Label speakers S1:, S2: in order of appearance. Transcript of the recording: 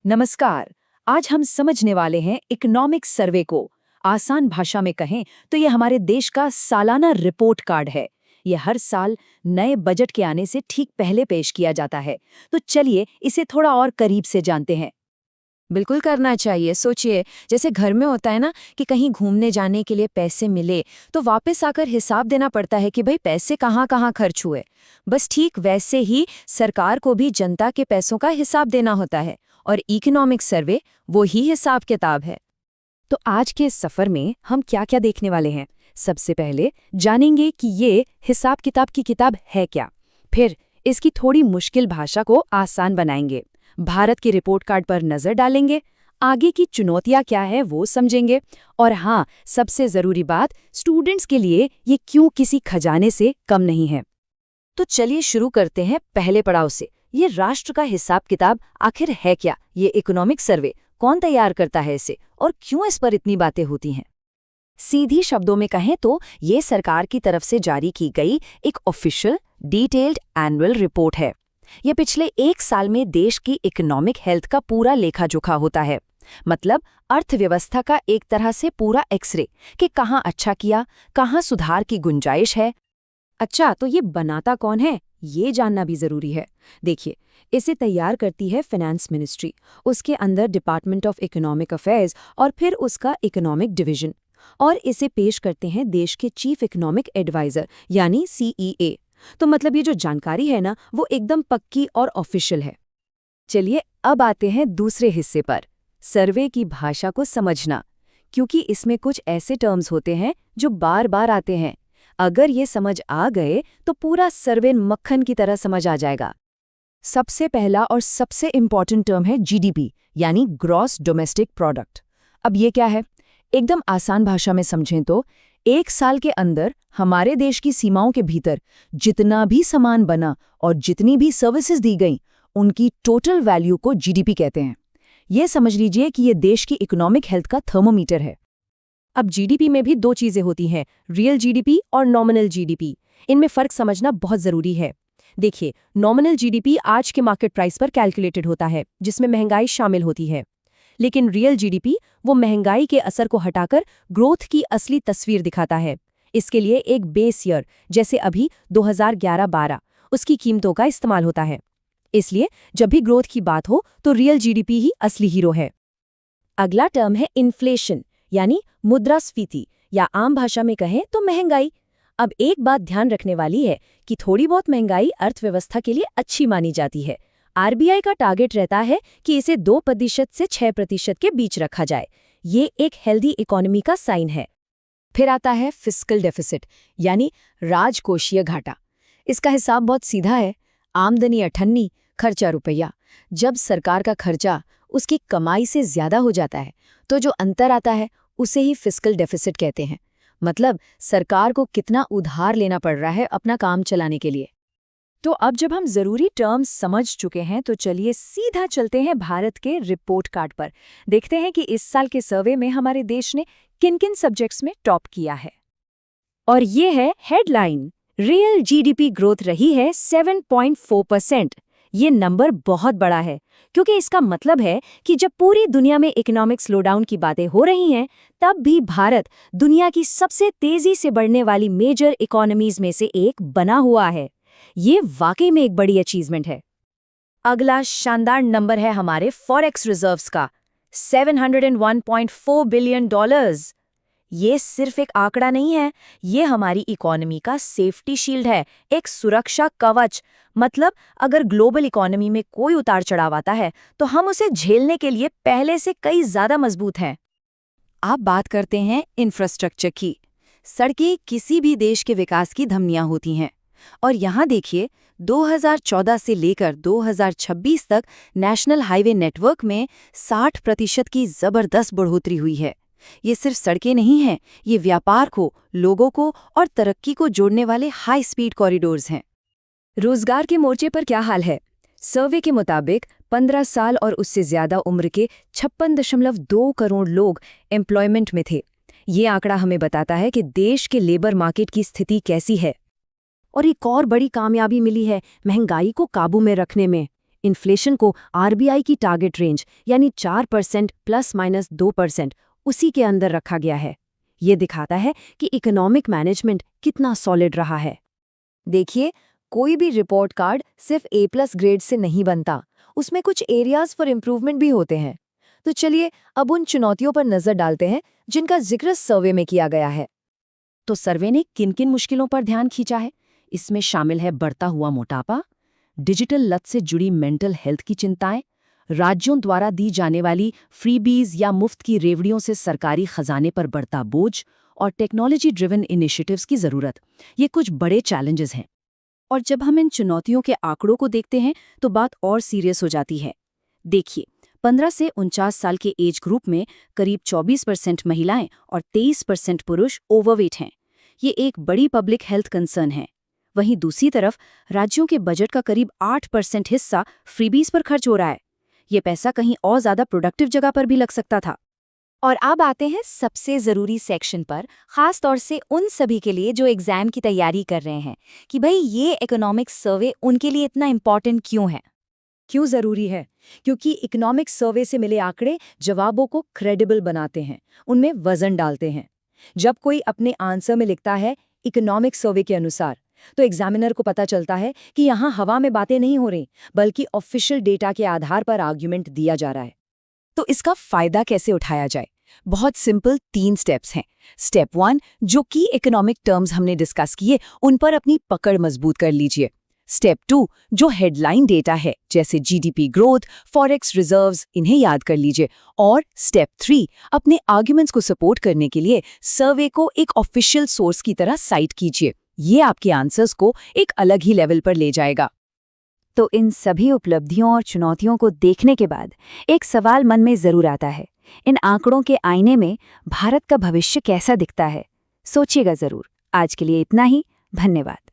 S1: नमस्कार। आज हम समझने वाले हैं इकोनॉमिक सर्वे को। आसान भाषा में कहें तो ये हमारे देश का सालाना रिपोर्ट कार्ड है। ये हर साल नए बजट के आने से ठीक पहले पेश किया जाता है। तो चलिए इसे थोड़ा और करीब से जानते हैं।
S2: बिल्कुल करना चाहिए। सोचिए, जैसे घर में होता है ना कि कहीं घूमने जाने के लिए पैसे मिले तो वापस आकर हिसाब देना पड़ता है कि भाई पैसे कहाँ कहाँ खर्च हुए। बस ठीक वैसे ही सरकार को भी जनता के पैसों का हिसाब देना होता है, और इकोनॉमिक सर्वे वो ही हिसाब किताब है।
S1: तो आज के इस सफर में हम क्या क्या देखने वाले हैं। सबसे पहले जानेंगे कि ये हिसाब किताब की किताब है क्या। फिर इसकी थोड़ी मुश्किल भाषा को आसान बनाएंगे। भारत की रिपोर्ट कार्ड पर नजर डालेंगे। आगे की चुनौतियां क्या है वो समझेंगे। और हाँ, सबसे जरूरी बात, स्टूडेंट्स के लिए ये क्यों किसी खजाने से कम नहीं है। तो चलिए शुरू करते हैं पहले पड़ाव से। ये राष्ट्र का हिसाब किताब आखिर है क्या? ये इकोनॉमिक सर्वे कौन तैयार करता है इसे, और क्यों इस पर इतनी बातें होती हैं? सीधी शब्दों में कहें तो ये सरकार की तरफ से जारी की गई एक ऑफिशियल डिटेल्ड एनुअल रिपोर्ट है। ये पिछले एक साल में देश की इकोनॉमिक हेल्थ का पूरा लेखा जोखा होता है। मतलब अर्थव्यवस्था का एक तरह से पूरा एक्सरे कि कहाँ अच्छा किया, कहाँ सुधार की गुंजाइश है। अच्छा, तो ये बनाता कौन है, ये जानना भी जरूरी है। देखिए, इसे तैयार करती है फाइनेंस मिनिस्ट्री, उसके अंदर डिपार्टमेंट ऑफ इकोनॉमिक अफेयर्स और फिर उसका इकोनॉमिक डिवीजन। और इसे पेश करते हैं देश के चीफ इकोनॉमिक एडवाइजर यानी CEA। तो मतलब ये जो जानकारी है ना, वो एकदम पक्की और ऑफिशियल है। चलिए अब आते हैं दूसरे हिस्से पर, सर्वे की भाषा को समझना। क्योंकि इसमें कुछ ऐसे टर्म्स होते हैं जो बार बार आते हैं। अगर ये समझ आ गए तो पूरा सर्वे मक्खन की तरह समझ आ जाएगा। सबसे पहला और सबसे इम्पॉर्टेंट टर्म है GDP यानी ग्रॉस डोमेस्टिक प्रोडक्ट। अब ये क्या है? एकदम आसान भाषा में समझें तो एक साल के अंदर हमारे देश की सीमाओं के भीतर जितना भी सामान बना और जितनी भी सर्विसेज दी गईं, उनकी टोटल वैल्यू को GDP कहते हैं। ये समझ लीजिए कि ये देश की इकोनॉमिक हेल्थ का थर्मोमीटर है। अब GDP में भी दो चीजें होती हैं, रियल GDP और नॉमिनल GDP। इनमें फर्क समझना बहुत जरूरी है। देखिए, नॉमिनल GDP आज के मार्केट प्राइस पर कैलकुलेटेड होता है, जिसमें महंगाई शामिल होती है। लेकिन रियल GDP वो महंगाई के असर को हटाकर ग्रोथ की असली तस्वीर दिखाता है। इसके लिए एक बेस ईयर, जैसे अभी 2011-12, उसकी कीमतों का इस्तेमाल होता है। इसलिए जब भी ग्रोथ की बात हो तो रियल GDP ही असली हीरो है। अगला टर्म है इन्फ्लेशन यानी मुद्रास्फीति, या आम भाषा में कहें तो महंगाई। अब एक बात ध्यान रखने वाली है कि थोड़ी बहुत महंगाई अर्थव्यवस्था के लिए अच्छी मानी जाती है। RBI का टारगेट रहता है कि इसे 2% से 6% के बीच रखा जाए। ये एक हेल्दी इकोनॉमी का साइन है। फिर आता है फिस्कल डेफिसिट यानी राजकोषीय घाटा। इसका हिसाब बहुत सीधा है, आमदनी 98, खर्चा रुपया। जब सरकार का खर्चा उसकी कमाई से ज्यादा हो जाता है तो जो अंतर आता है उसे ही फिस्कल डेफिसिट कहते हैं। मतलब सरकार को कितना उधार लेना पड़ रहा है अपना काम चलाने के लिए। तो अब जब हम जरूरी टर्म्स समझ चुके हैं तो चलिए सीधा चलते हैं भारत के रिपोर्ट कार्ड पर। देखते हैं कि इस साल के सर्वे में हमारे देश ने किन किन सब्जेक्ट्स में टॉप किया है। और ये है हेडलाइन, रियल GDP ग्रोथ रही है 7.4%। ये नंबर बहुत बड़ा है, क्योंकि इसका मतलब है कि जब पूरी दुनिया में इकोनॉमिक स्लोडाउन की बातें हो रही हैं, तब भी भारत दुनिया की सबसे तेजी से बढ़ने वाली मेजर इकोनॉमीज में से एक बना हुआ है। ये वाकई में एक बड़ी अचीवमेंट है। अगला शानदार नंबर है हमारे फॉरेक्स रिजर्व्स का, $701.4 बिलियन। ये सिर्फ एक आंकड़ा नहीं है, ये हमारी इकोनॉमी का सेफ्टी शील्ड है, एक सुरक्षा कवच। मतलब अगर ग्लोबल इकोनॉमी में कोई उतार चढ़ाव आता है तो हम उसे झेलने के लिए पहले से कई ज्यादा मजबूत हैं। अब बात करते हैं इंफ्रास्ट्रक्चर की। सड़कें किसी भी देश के विकास की धमनियां होती हैं, और यहाँ देखिए 2014 से लेकर 2026 तक नेशनल हाईवे नेटवर्क में 60% की जबरदस्त बढ़ोतरी हुई है। ये सिर्फ सड़कें नहीं हैं, ये व्यापार को, लोगों को और तरक्की को जोड़ने वाले हाई स्पीड कॉरिडोर्स हैं। रोजगार के मोर्चे पर क्या हाल है? सर्वे के मुताबिक 15 साल और उससे ज्यादा उम्र के 56.2 करोड़ लोग एम्प्लॉयमेंट में थे। ये आंकड़ा हमें बताता है कि देश के लेबर मार्केट की स्थिति कैसी है। और एक और बड़ी कामयाबी मिली है महंगाई को काबू में रखने में। इन्फ्लेशन को आरबीआई की टारगेट रेंज यानी 4% ±2% उसी के अंदर रखा गया है। ये दिखाता है कि इकोनॉमिक मैनेजमेंट कितना सॉलिड रहा है।
S2: देखिए, कोई भी रिपोर्ट कार्ड सिर्फ A+ ग्रेड से नहीं बनता, उसमें कुछ एरियाज फॉर इम्प्रूवमेंट भी होते हैं। तो चलिए अब उन चुनौतियों पर नजर डालते हैं जिनका जिक्र सर्वे में किया गया है।
S1: तो सर्वे ने किन किन मुश्किलों पर ध्यान खींचा है? इसमें शामिल है बढ़ता हुआ मोटापा, डिजिटल लत से जुड़ी मेंटल हेल्थ की चिंताएं, राज्यों द्वारा दी जाने वाली फ्रीबीज या मुफ्त की रेवड़ियों से सरकारी खजाने पर बढ़ता बोझ और टेक्नोलॉजी ड्रिवन इनिशिएटिव्स की जरूरत। ये कुछ बड़े चैलेंजेस हैं। और जब हम इन चुनौतियों के आंकड़ों को देखते हैं तो बात और सीरियस हो जाती है। देखिए, 15 से 49 साल के एज ग्रुप में करीब 24% महिलाएं और 23% पुरुष ओवरवेट हैं। ये एक बड़ी पब्लिक हेल्थ कंसर्न है। वहीं दूसरी तरफ राज्यों के बजट का करीब 8% हिस्सा फ्रीबीज पर खर्च हो रहा है। ये पैसा कहीं और ज्यादा प्रोडक्टिव जगह पर भी लग सकता था।
S2: और अब आते हैं सबसे ज़रूरी सेक्शन पर, ख़ास तौर से उन सभी के लिए जो एग्ज़ाम की तैयारी कर रहे हैं कि भाई ये इकोनॉमिक्स सर्वे उनके लिए इतना इम्पॉर्टेंट क्यों है।
S1: क्यों ज़रूरी है? क्योंकि इकोनॉमिक्स सर्वे से मिले आंकड़े जवाबों को क्रेडिबल बनाते हैं, उनमें वजन डालते हैं। जब कोई अपने आंसर में लिखता है इकोनॉमिक्स सर्वे के अनुसार, तो एग्जामिनर को पता चलता है कि यहाँ हवा में बातें नहीं हो रही, बल्कि ऑफिशियल डेटा के आधार पर आर्ग्यूमेंट दिया जा रहा है। तो इसका फायदा कैसे उठाया जाए? बहुत सिंपल 3 स्टेप्स हैं। स्टेप 1, जो की इकोनॉमिक टर्म्स हमने डिस्कस किए उन पर अपनी पकड़ मजबूत कर लीजिए। स्टेप 2, जो हेडलाइन डेटा है जैसे जीडीपी ग्रोथ, फॉरेक्स रिजर्व्स, इन्हें याद कर लीजिए। और स्टेप 3, अपने आर्ग्यूमेंट्स को सपोर्ट करने के लिए सर्वे को एक ऑफिशियल सोर्स की तरह साइट कीजिए। ये आपके आंसर्स को एक अलग ही लेवल पर ले जाएगा।
S2: तो इन सभी उपलब्धियों और चुनौतियों को देखने के बाद एक सवाल मन में ज़रूर आता है, इन आंकड़ों के आईने में भारत का भविष्य कैसा दिखता है? सोचिएगा ज़रूर। आज के लिए इतना ही। धन्यवाद।